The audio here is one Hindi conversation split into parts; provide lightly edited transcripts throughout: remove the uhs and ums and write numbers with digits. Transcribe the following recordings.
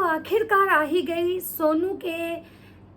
आखिरकार आ ही गई सोनू के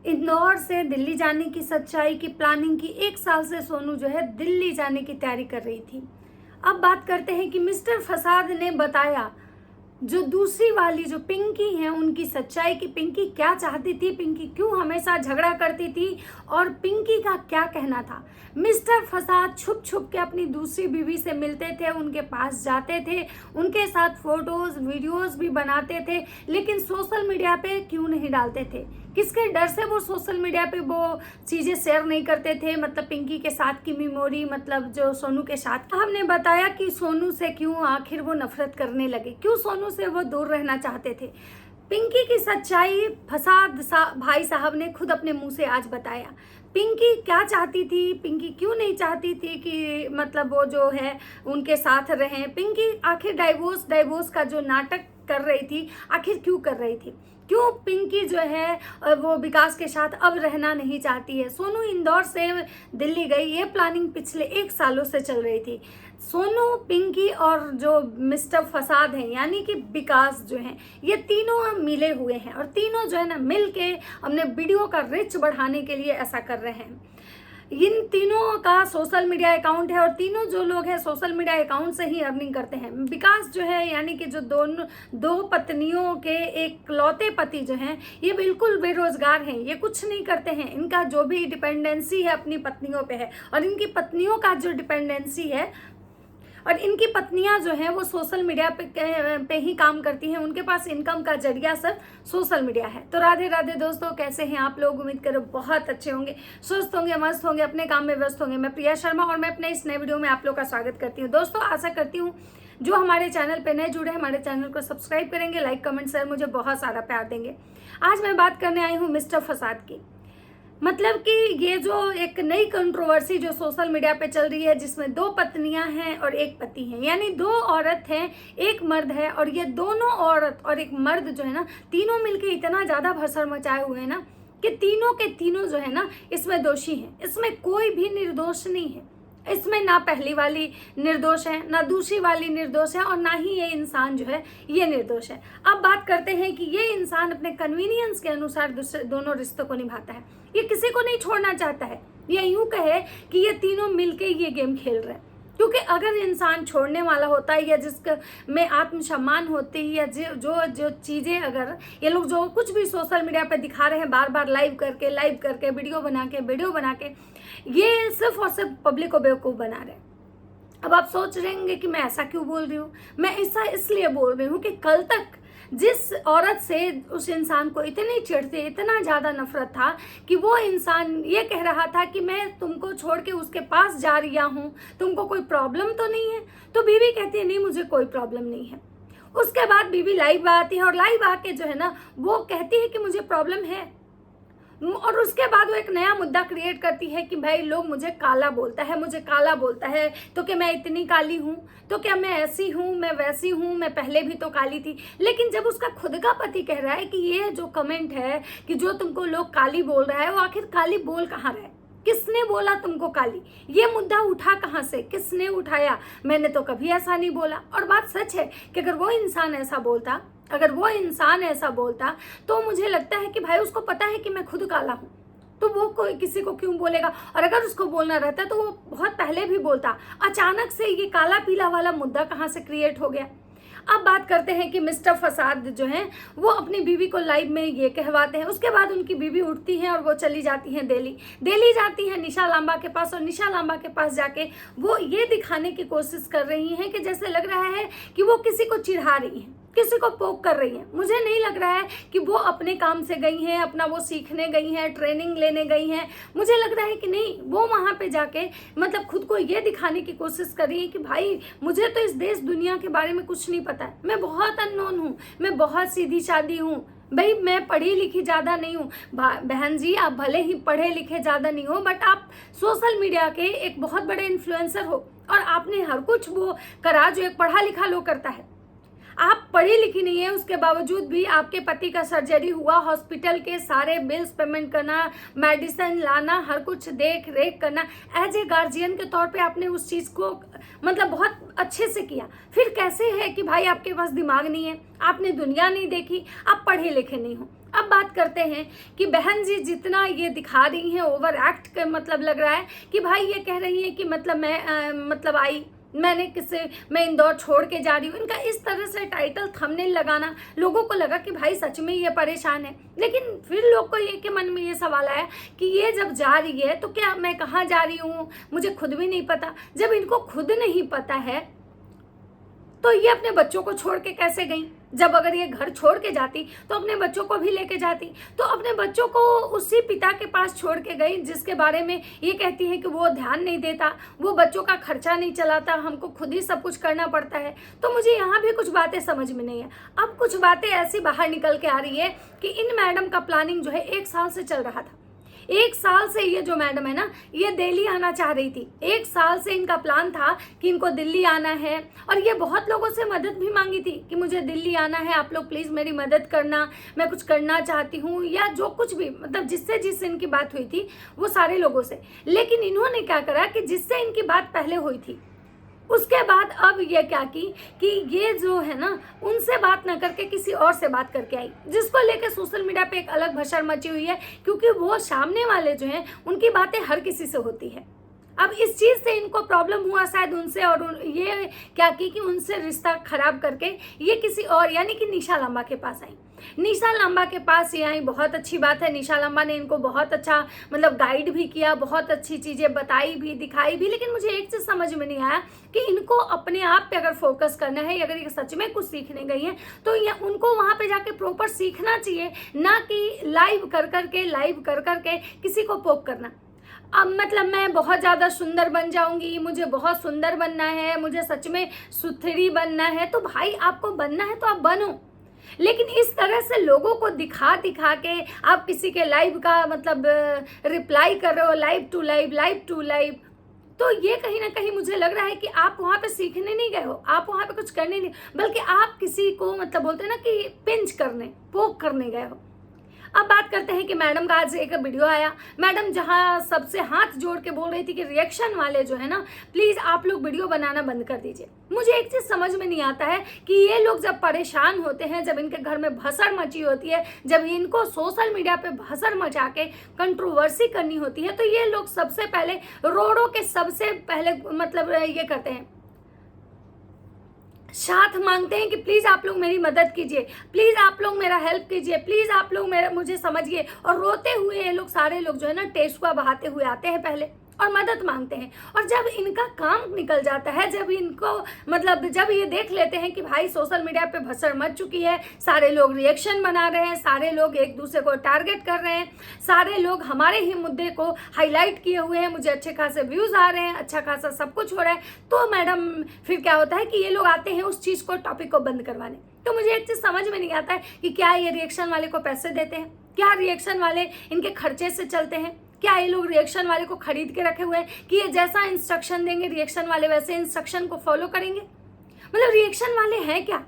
इंदौर से दिल्ली जाने की सच्चाई की प्लानिंग की। 1 साल से सोनू जो है दिल्ली जाने की तैयारी कर रही थी। अब बात करते हैं कि मिस्टर फसाद ने बताया जो दूसरी वाली जो पिंकी है उनकी सच्चाई की पिंकी क्या चाहती थी, पिंकी क्यों हमेशा झगड़ा करती थी और पिंकी का क्या कहना था। मिस्टर फसाद छुप छुप के अपनी दूसरी बीवी से मिलते थे, उनके पास जाते थे, उनके साथ फोटोज वीडियोस भी बनाते थे, लेकिन सोशल मीडिया पे क्यों नहीं डालते थे। किसके डर से वो सोशल मीडिया पे वो चीज़ें शेयर नहीं करते थे, मतलब पिंकी के साथ की मेमोरी, मतलब जो सोनू के साथ। हमने बताया कि सोनू से क्यों आखिर वो नफरत करने लगे, क्यों सोनू से वो दूर रहना चाहते थे। पिंकी की सच्चाई फसाद भाई साहब ने खुद अपने मुंह से आज बताया। पिंकी क्या चाहती थी, पिंकी क्यों नहीं चाहती थी कि मतलब वो जो है उनके साथ रहें। पिंकी आखिर डाइवोर्स का जो नाटक कर रही थी, आखिर क्यों कर रही थी, क्यों पिंकी जो है वो विकास के साथ अब रहना नहीं चाहती है। सोनू इंदौर से दिल्ली गई, ये प्लानिंग पिछले 1 सालों से चल रही थी। सोनू, पिंकी और जो मिस्टर फसाद हैं यानी कि विकास जो हैं, ये तीनों मिले हुए हैं और तीनों जो है ना मिल के अपने वीडियो का रीच बढ़ाने के लिए ऐसा कर रहे हैं। इन तीनों का सोशल मीडिया अकाउंट है और तीनों जो लोग हैं सोशल मीडिया अकाउंट से ही अर्निंग करते हैं। विकास जो है यानी कि जो दो पत्नियों के एक लौते पति जो हैं, ये बिल्कुल बेरोजगार हैं, ये कुछ नहीं करते हैं। इनका जो भी डिपेंडेंसी है अपनी पत्नियों पे है और इनकी पत्नियों का जो डिपेंडेंसी है और इनकी पत्नियां जो हैं वो सोशल मीडिया पे ही काम करती हैं। उनके पास इनकम का जरिया सब सोशल मीडिया है। तो राधे राधे दोस्तों, कैसे हैं आप लोग? उम्मीद करो बहुत अच्छे होंगे, स्वस्थ होंगे, मस्त होंगे, अपने काम में व्यस्त होंगे। मैं प्रिया शर्मा और मैं अपने इस नए वीडियो में आप लोग का स्वागत करती हूँ। दोस्तों आशा करती हूँ जो हमारे चैनल पे नए जुड़े हमारे चैनल को सब्सक्राइब करेंगे, लाइक कमेंट शेयर मुझे बहुत सारा प्यार देंगे। आज मैं बात करने आई हूँ मिस्टर फसाद की। मतलब कि ये जो एक नई कंट्रोवर्सी जो सोशल मीडिया पे चल रही है, जिसमें 2 पत्नियां हैं और 1 पति है, यानी 2 औरत हैं 1 मर्द है, और ये दोनों औरत और 1 मर्द जो है ना तीनों मिलके इतना ज्यादा भसड़ मचाए हुए हैं ना कि तीनों के तीनों जो है ना इसमें दोषी हैं। इसमें कोई भी निर्दोष नहीं है। इसमें ना पहली वाली निर्दोष है, ना दूसरी वाली निर्दोष है और ना ही ये इंसान जो है ये निर्दोष है। अब बात करते हैं कि ये इंसान अपने कन्वीनियंस के अनुसार दोनों रिश्तों को निभाता है। ये किसी को नहीं छोड़ना चाहता है। ये यूं कहे कि ये तीनों मिलके ये गेम खेल रहे हैं, क्योंकि अगर इंसान छोड़ने वाला होता है या जिसका में आत्मसम्मान होती है या जो जो चीज़ें अगर ये लोग जो कुछ भी सोशल मीडिया पे दिखा रहे हैं बार बार लाइव करके वीडियो बना के ये सिर्फ और सिर्फ पब्लिक को बेवकूफ़ बना रहे हैं। अब आप सोच रहे होंगे कि मैं ऐसा क्यों बोल रही हूँ। मैं ऐसा इसलिए बोल रही हूँ कि कल तक जिस औरत से उस इंसान को इतनी चिढ़ थी, इतना ज़्यादा नफरत था कि वो इंसान ये कह रहा था कि मैं तुमको छोड़ के उसके पास जा रहा हूँ, तुमको कोई प्रॉब्लम तो नहीं है। तो बीवी कहती है नहीं मुझे कोई प्रॉब्लम नहीं है। उसके बाद बीवी लाइव आती है और लाइव आके जो है ना वो कहती है कि मुझे प्रॉब्लम है, और उसके बाद वो एक नया मुद्दा क्रिएट करती है कि भाई लोग मुझे काला बोलता है, तो क्या मैं इतनी काली हूँ, तो क्या मैं ऐसी हूँ, मैं वैसी हूँ, मैं पहले भी तो काली थी। लेकिन जब उसका खुद का पति कह रहा है कि ये जो कमेंट है कि जो तुमको लोग काली बोल रहा है, वो आखिर काली बोल कहाँ रहा है, किसने बोला तुमको काली, ये मुद्दा उठा कहाँ से, किसने उठाया? मैंने तो कभी ऐसा नहीं बोला। और बात सच है कि अगर वो इंसान ऐसा बोलता तो मुझे लगता है कि भाई उसको पता है कि मैं खुद काला हूँ, तो वो कोई किसी को क्यों बोलेगा। और अगर उसको बोलना रहता तो वो बहुत पहले भी बोलता। अचानक से ये काला पीला वाला मुद्दा कहाँ से क्रिएट हो गया। अब बात करते हैं कि मिस्टर फसाद जो हैं वो अपनी बीवी को लाइव में ये कहवाते हैं। उसके बाद उनकी बीवी उठती हैं और वो चली जाती हैं दिल्ली जाती हैं निशा लांबा के पास, और निशा लांबा के पास जाके वो ये दिखाने की कोशिश कर रही हैं कि जैसे लग रहा है कि वो किसी को चिढ़ा रही हैं, किसी को पोक कर रही हैं। मुझे नहीं लग रहा है कि वो अपने काम से गई हैं, अपना वो सीखने गई हैं, ट्रेनिंग लेने गई हैं। मुझे लग रहा है कि नहीं, वो वहाँ पे जाके मतलब खुद को ये दिखाने की कोशिश कर रही है कि भाई मुझे तो इस देश दुनिया के बारे में कुछ नहीं पता है, मैं बहुत अननोन हूँ, मैं बहुत सीधी सादी हूँ, भाई मैं पढ़ी लिखी ज़्यादा नहीं हूँ। बहन जी आप भले ही पढ़े लिखे ज़्यादा नहीं हो, बट आप सोशल मीडिया के एक बहुत बड़े इन्फ्लुएंसर हो और आपने हर कुछ वो करा जो एक पढ़ा लिखा लोग करता है। आप पढ़ी लिखी नहीं है, उसके बावजूद भी आपके पति का सर्जरी हुआ, हॉस्पिटल के सारे बिल्स पेमेंट करना, मेडिसिन लाना, हर कुछ देख रेख करना, एज ए गार्जियन के तौर पे आपने उस चीज़ को मतलब बहुत अच्छे से किया। फिर कैसे है कि भाई आपके पास दिमाग नहीं है, आपने दुनिया नहीं देखी, आप पढ़े लिखे नहीं हो। अब बात करते हैं कि बहन जी जितना ये दिखा रही हैं ओवर एक्ट का मतलब लग रहा है कि भाई ये कह रही हैं कि मतलब मैं इंदौर छोड़ के जा रही हूँ। इनका इस तरह से टाइटल थंबनेल लगाना, लोगों को लगा कि भाई सच में ये परेशान है। लेकिन फिर लोग को ये के मन में ये सवाल आया कि ये जब जा रही है तो क्या मैं कहाँ जा रही हूँ, मुझे खुद भी नहीं पता। जब इनको खुद नहीं पता है तो ये अपने बच्चों को छोड़ के कैसे गई? जब अगर ये घर छोड़ के जाती तो अपने बच्चों को भी लेके जाती, तो अपने बच्चों को उसी पिता के पास छोड़ के गई जिसके बारे में ये कहती है कि वो ध्यान नहीं देता, वो बच्चों का खर्चा नहीं चलाता, हमको खुद ही सब कुछ करना पड़ता है। तो मुझे यहाँ भी कुछ बातें समझ में नहीं है। अब कुछ बातें ऐसी बाहर निकल के आ रही है कि इन मैडम का प्लानिंग जो है 1 साल से चल रहा था। 1 साल से ये जो मैडम है ना, ये दिल्ली आना चाह रही थी। 1 साल से इनका प्लान था कि इनको दिल्ली आना है, और ये बहुत लोगों से मदद भी मांगी थी कि मुझे दिल्ली आना है, आप लोग प्लीज़ मेरी मदद करना, मैं कुछ करना चाहती हूँ, या जो कुछ भी मतलब जिससे इनकी बात हुई थी वो सारे लोगों से। लेकिन इन्होंने क्या करा कि जिससे इनकी बात पहले हुई थी उसके बाद अब ये क्या की कि ये जो है ना उनसे बात ना करके किसी और से बात करके आई, जिसको लेके सोशल मीडिया पे एक अलग भसड़ मची हुई है, क्योंकि वो सामने वाले जो हैं उनकी बातें हर किसी से होती है। अब इस चीज़ से इनको प्रॉब्लम हुआ शायद उनसे, और ये क्या की कि उनसे रिश्ता खराब करके ये किसी और यानी कि निशा लांबा के पास आई। निशा लांबा के पास ये आई, बहुत अच्छी बात है। निशा लांबा ने इनको बहुत अच्छा मतलब गाइड भी किया, बहुत अच्छी चीज़ें बताई भी, दिखाई भी। लेकिन मुझे एक चीज़ समझ में नहीं आया कि इनको अपने आप पे अगर फोकस करना है, अगर ये सच में कुछ सीखने गई हैं तो ये उनको वहाँ पे जाके प्रॉपर सीखना चाहिए, ना कि लाइव कर करके किसी को पोक करना। अब मतलब मैं बहुत ज़्यादा सुंदर बन जाऊंगी, मुझे बहुत सुंदर बनना है, मुझे सच में सुथरी बनना है, तो भाई आपको बनना है तो आप बनो। लेकिन इस तरह से लोगों को दिखा के आप किसी के लाइव का मतलब रिप्लाई कर रहे हो, लाइव टू लाइव, तो ये कहीं ना कहीं मुझे लग रहा है कि आप वहाँ पे सीखने नहीं गए हो, आप वहाँ पे कुछ करने नहीं, बल्कि आप किसी को मतलब बोलते हैं ना कि पिंच करने, पोक करने गए हो। अब बात करते हैं कि मैडम का आज एक वीडियो आया, मैडम जहां सबसे हाथ जोड़ के बोल रही थी कि रिएक्शन वाले जो है ना प्लीज़ आप लोग वीडियो बनाना बंद कर दीजिए। मुझे एक चीज़ समझ में नहीं आता है कि ये लोग जब परेशान होते हैं, जब इनके घर में भसड़ मची होती है, जब इनको सोशल मीडिया पे भसड़ मचा के कंट्रोवर्सी करनी होती है, तो ये लोग सबसे पहले रोडों के सबसे पहले मतलब ये करते हैं, साथ मांगते हैं कि प्लीज़ आप लोग मेरी मदद कीजिए, प्लीज़ आप लोग मेरा हेल्प कीजिए, प्लीज़ आप लोग मुझे समझिए। और रोते हुए ये लोग सारे लोग जो है ना टेसुआ बहाते हुए आते हैं पहले और मदद मांगते हैं। और जब इनका काम निकल जाता है, जब इनको मतलब जब ये देख लेते हैं कि भाई सोशल मीडिया पे भसड़ मच चुकी है, सारे लोग रिएक्शन बना रहे हैं, सारे लोग एक दूसरे को टारगेट कर रहे हैं, सारे लोग हमारे ही मुद्दे को हाईलाइट किए हुए हैं, मुझे अच्छे खासे व्यूज़ आ रहे हैं, अच्छा खासा सब कुछ हो रहा है, तो मैडम फिर क्या होता है कि ये लोग आते हैं उस चीज़ को, टॉपिक को बंद करवाने। तो मुझे एक चीज़ समझ में नहीं आता है कि क्या ये रिएक्शन वाले को पैसे देते हैं, क्या रिएक्शन वाले इनके खर्चे से चलते हैं, क्या ये लोग रिएक्शन वाले को खरीद के रखे हुए हैं कि ये जैसा इंस्ट्रक्शन देंगे रिएक्शन वाले वैसे इंस्ट्रक्शन को फॉलो करेंगे। मतलब रिएक्शन वाले हैं क्या?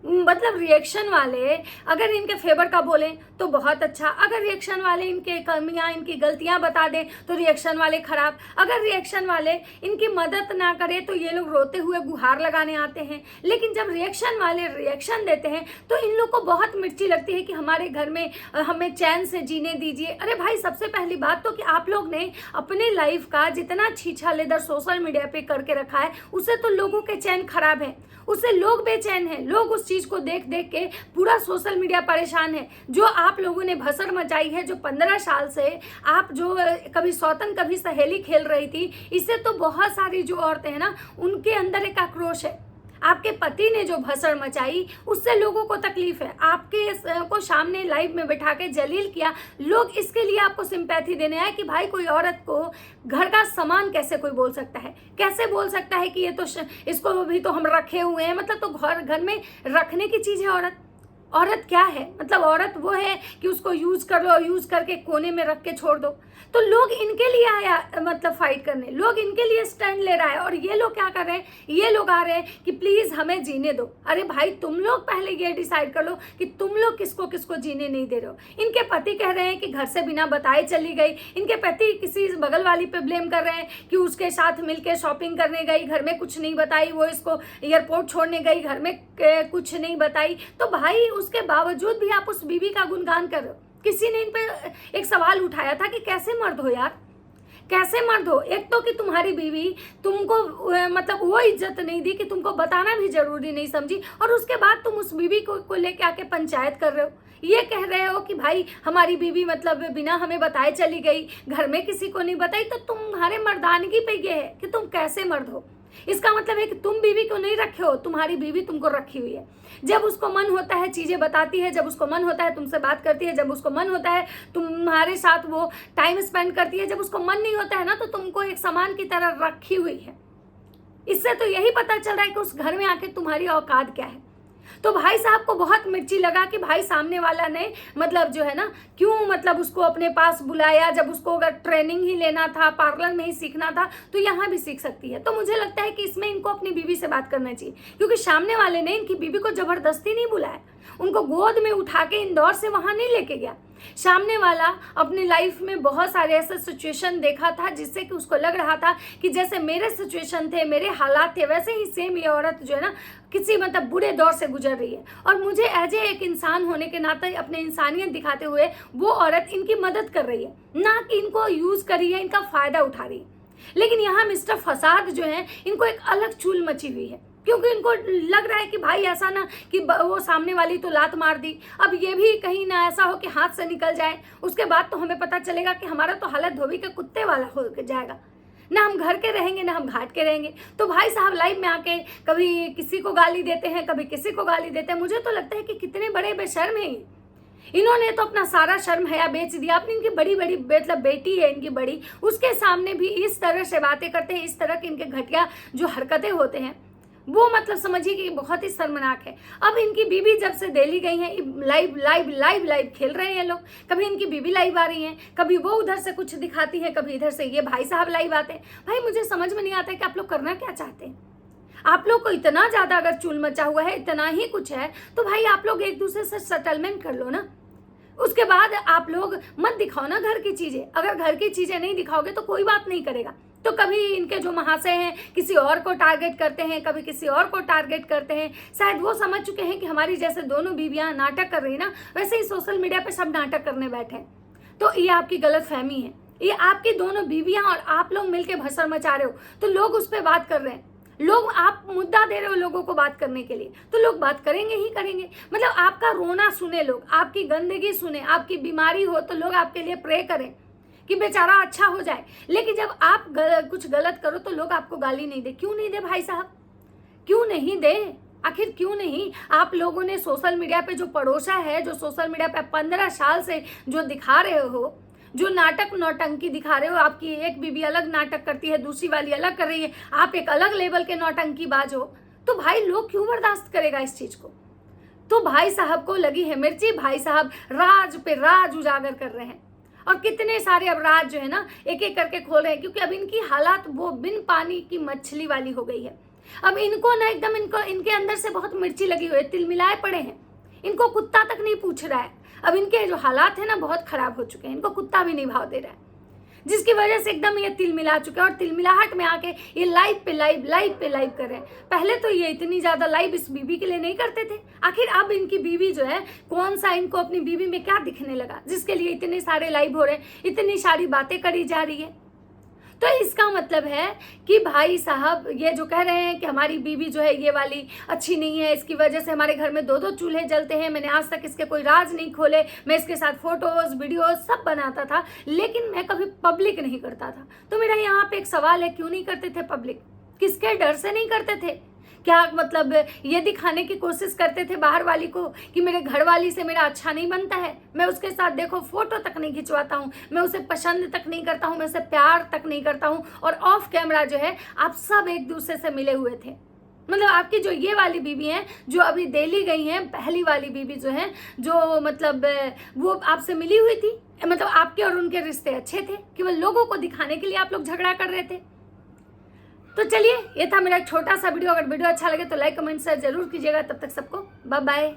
मतलब रिएक्शन वाले अगर इनके फेवर का बोलें तो बहुत अच्छा, अगर रिएक्शन वाले इनके कमियां इनकी गलतियां बता दें तो रिएक्शन वाले खराब, अगर रिएक्शन वाले इनकी मदद ना करें तो ये लोग रोते हुए गुहार लगाने आते हैं। लेकिन जब रिएक्शन वाले रिएक्शन देते हैं तो इन लोग को बहुत मिर्ची लगती है कि हमारे घर में हमें चैन से जीने दीजिए। अरे भाई, सबसे पहली बात तो कि आप लोग ने अपने लाइफ का जितना छीछा लेदर सोशल मीडिया पे करके रखा है, उससे तो लोगों के चैन खराब है, उससे लोग बेचैन हैं, लोग उस चीज को देख देख के पूरा सोशल मीडिया परेशान है। जो आप लोगों ने भसड़ मचाई है, जो 15 साल से आप जो कभी सौतन कभी सहेली खेल रही थी, इससे तो बहुत सारी जो औरतें हैं ना उनके अंदर एक आक्रोश है। आपके पति ने जो भसड़ मचाई उससे लोगों को तकलीफ है, आपके को सामने लाइव में बैठा के जलील किया, लोग इसके लिए आपको सिंपैथी देने आए कि भाई कोई औरत को घर का सामान कैसे कोई बोल सकता है, कैसे बोल सकता है कि ये तो इसको भी तो हम रखे हुए हैं, मतलब तो घर में रखने की चीज़ है औरत। औरत क्या है? मतलब औरत वो है कि उसको यूज कर लो, यूज करके कोने में रख के छोड़ दो। तो लोग इनके लिए आया, मतलब फाइट करने, लोग इनके लिए स्टैंड ले रहा है। और ये लोग क्या कर रहे हैं? ये लोग आ रहे हैं कि प्लीज हमें जीने दो। अरे भाई, तुम लोग पहले ये डिसाइड कर लो कि तुम लोग किसको किसको जीने नहीं दे रहे हो। इनके पति कह रहे हैं कि घर से बिना बताए चली गई। इनके पति किसी बगल वाली पे ब्लेम कर रहे हैं कि उसके साथ मिलकर शॉपिंग करने गई, घर में कुछ नहीं बताई, वो इसको एयरपोर्ट छोड़ने गई, घर में कुछ नहीं बताई। तो भाई उसके बावजूद भी आप उस बीवी का गुणगान कर रहे हो। किसी ने इन पे एक सवाल उठाया था कि कैसे मर्द हो यार, कैसे मर्द हो? एक तो कि तुम्हारी बीवी तुमको मतलब वो इज्जत नहीं दी कि तुमको बताना भी जरूरी नहीं समझी, और उसके बाद तुम उस बीवी को लेके आके पंचायत कर रहे हो। ये कह रहे हो कि भाई हमारी बीवी मतलब बिना हमें बताए चली गई, घर में किसी को नहीं बताई। तो तुम्हारे मर्दानगी पे ये है कि तुम कैसे मर्द हो। इसका मतलब है कि तुम बीवी को नहीं रखे हो, तुम्हारी बीवी तुमको रखी हुई है। जब उसको मन होता है चीजें बताती है, जब उसको मन होता है तुमसे बात करती है, जब उसको मन होता है तुम्हारे साथ वो टाइम स्पेंड करती है, जब उसको मन नहीं होता है ना तो तुमको एक सामान की तरह रखी हुई है। इससे तो यही पता चल रहा है कि उस घर में आके तुम्हारी औकात क्या है। तो भाई साहब को बहुत मिर्ची लगा कि भाई सामने वाला ने मतलब जो है ना क्यों मतलब उसको अपने पास बुलाया, जब उसको अगर ट्रेनिंग ही लेना था, पार्लर में ही सीखना था तो यहाँ भी सीख सकती है। तो मुझे लगता है कि इसमें इनको अपनी बीवी से बात करना चाहिए, क्योंकि सामने वाले ने इनकी बीवी को जबरदस्ती नहीं बुलाया, उनको गोद में उठा के इंदौर से वहां नहीं लेके गया। सामने वाला अपने लाइफ में बहुत सारे ऐसे सिचुएशन देखा था जिससे कि उसको लग रहा था कि जैसे मेरे सिचुएशन थे, मेरे हालात थे, वैसे ही सेम ये औरत जो है ना किसी मतलब बुरे दौर से गुजर रही है। और मुझे एज ए एक इंसान होने के नाते अपने इंसानियत दिखाते हुए वो औरत इनकी मदद कर रही है, ना कि इनको यूज कर रही है, इनका फायदा उठा रही है। लेकिन यहाँ मिस्टर फसाद जो है इनको एक अलग चूल मची हुई है, क्योंकि इनको लग रहा है कि भाई ऐसा ना कि वो सामने वाली तो लात मार दी, अब ये भी कहीं ना ऐसा हो कि हाथ से निकल जाए, उसके बाद तो हमें पता चलेगा कि हमारा तो हालत धोबी के कुत्ते वाला हो जाएगा, ना हम घर के रहेंगे ना हम घाट के रहेंगे। तो भाई साहब लाइव में आके कभी किसी को गाली देते हैं, कभी किसी को गाली देते हैं। मुझे तो लगता है कि कितने बड़े बेशर्म हैं इन्होंने तो अपना सारा शर्म हया बेच दिया। अपनी इनकी बड़ी बड़ी मतलब बेटी है इनकी बड़ी, उसके सामने भी इस तरह से बातें करते हैं, इस तरह के इनके घटिया जो हरकतें होते हैं वो मतलब समझिए कि बहुत ही शर्मनाक है। अब इनकी बीबी जब से दिल्ली गई है, लाइव लाइव लाइव लाइव खेल रहे हैं लोग। कभी इनकी बीबी लाइव आ रही है, कभी वो उधर से कुछ दिखाती है, कभी इधर से ये भाई साहब लाइव आते हैं। भाई मुझे समझ में नहीं आता है कि आप लोग करना क्या चाहते हैं। आप लोग को इतना ज्यादा अगर चूल मचा हुआ है, इतना ही कुछ है, तो भाई आप लोग एक दूसरे से सेटलमेंट कर लो ना। उसके बाद आप लोग मत दिखाओ ना घर की चीजें। अगर घर की चीजें नहीं दिखाओगे तो कोई बात नहीं करेगा। तो कभी इनके जो महाशय हैं किसी और को टारगेट करते हैं, कभी किसी और को टारगेट करते हैं। शायद वो समझ चुके हैं कि हमारी जैसे दोनों बीवियां नाटक कर रही ना, वैसे ही सोशल मीडिया पे सब नाटक करने बैठे हैं। तो ये आपकी गलत फहमी है, ये आपकी दोनों बीवियां और आप लोग मिलकर भसड़ मचा रहे हो। तो लोग उस पर बात कर रहे हैं, लोग आप मुद्दा दे रहे हो लोगों को बात करने के लिए, तो लोग बात करेंगे ही करेंगे। मतलब आपका रोना सुने लोग, आपकी गंदगी सुने, आपकी बीमारी हो तो लोग आपके लिए प्रे करें कि बेचारा अच्छा हो जाए। लेकिन जब आप कुछ गलत करो तो लोग आपको गाली नहीं दे। क्यों नहीं दे भाई साहब, क्यों नहीं दे? आखिर क्यों नहीं? आप लोगों ने सोशल मीडिया पे जो पड़ोसा है, जो सोशल मीडिया पे 15 साल से जो दिखा रहे हो, जो नाटक नौटंकी दिखा रहे हो, आपकी एक बीबी अलग नाटक करती है, दूसरी वाली अलग कर रही है, आप एक अलग लेवल के नौटंकी बाज हो, तो भाई लोग क्यों बर्दाश्त करेगा इस चीज को? तो भाई साहब को लगी है मिर्ची, भाई साहब राज पे राज उजागर कर रहे हैं। और कितने सारे अब राज जो है ना एक एक करके खोल रहे हैं, क्योंकि अब इनकी हालात वो बिन पानी की मछली वाली हो गई है। अब इनको ना एकदम इनके अंदर से बहुत मिर्ची लगी हुई है, तिलमिलाए पड़े हैं, इनको कुत्ता तक नहीं पूछ रहा है। अब इनके जो हालात है ना बहुत खराब हो चुके हैं, इनको कुत्ता भी नहीं भाव दे रहा है, जिसकी वजह से एकदम ये तिलमिला चुके हैं। और तिलमिलाहट में आके ये लाइव पे लाइव कर रहे हैं। पहले तो ये इतनी ज्यादा लाइव इस बीबी के लिए नहीं करते थे। आखिर अब इनकी बीवी जो है, कौन सा इनको अपनी बीवी में क्या दिखने लगा जिसके लिए इतने सारे लाइव हो रहे हैं, इतनी सारी बातें करी जा रही है। तो इसका मतलब है कि भाई साहब ये जो कह रहे हैं कि हमारी बीवी जो है ये वाली अच्छी नहीं है, इसकी वजह से हमारे घर में 2-2 चूल्हे जलते हैं, मैंने आज तक इसके कोई राज नहीं खोले, मैं इसके साथ फोटोज वीडियोज सब बनाता था, लेकिन मैं कभी पब्लिक नहीं करता था। तो मेरा यहाँ पे एक सवाल है, क्यों नहीं करते थे पब्लिक? किसके डर से नहीं करते थे? क्या मतलब ये दिखाने की कोशिश करते थे बाहर वाली को कि मेरे घर वाली से मेरा अच्छा नहीं बनता है, मैं उसके साथ देखो फोटो तक नहीं खिंचवाता हूँ, मैं उसे पसंद तक नहीं करता हूँ, मैं उसे प्यार तक नहीं करता हूँ, और ऑफ कैमरा जो है आप सब एक दूसरे से मिले हुए थे। मतलब आपकी जो ये वाली बीवी हैं, जो अभी दिल्ली गई हैं, पहली वाली बीवी जो है, जो मतलब वो आपसे मिली हुई थी, मतलब आपके और उनके रिश्ते अच्छे थे, केवल लोगों को दिखाने के लिए आप लोग झगड़ा कर रहे थे। तो चलिए, ये था मेरा एक छोटा सा वीडियो। अगर वीडियो अच्छा लगे तो लाइक कमेंट शेयर जरूर कीजिएगा। तब तक सबको बाय बाय।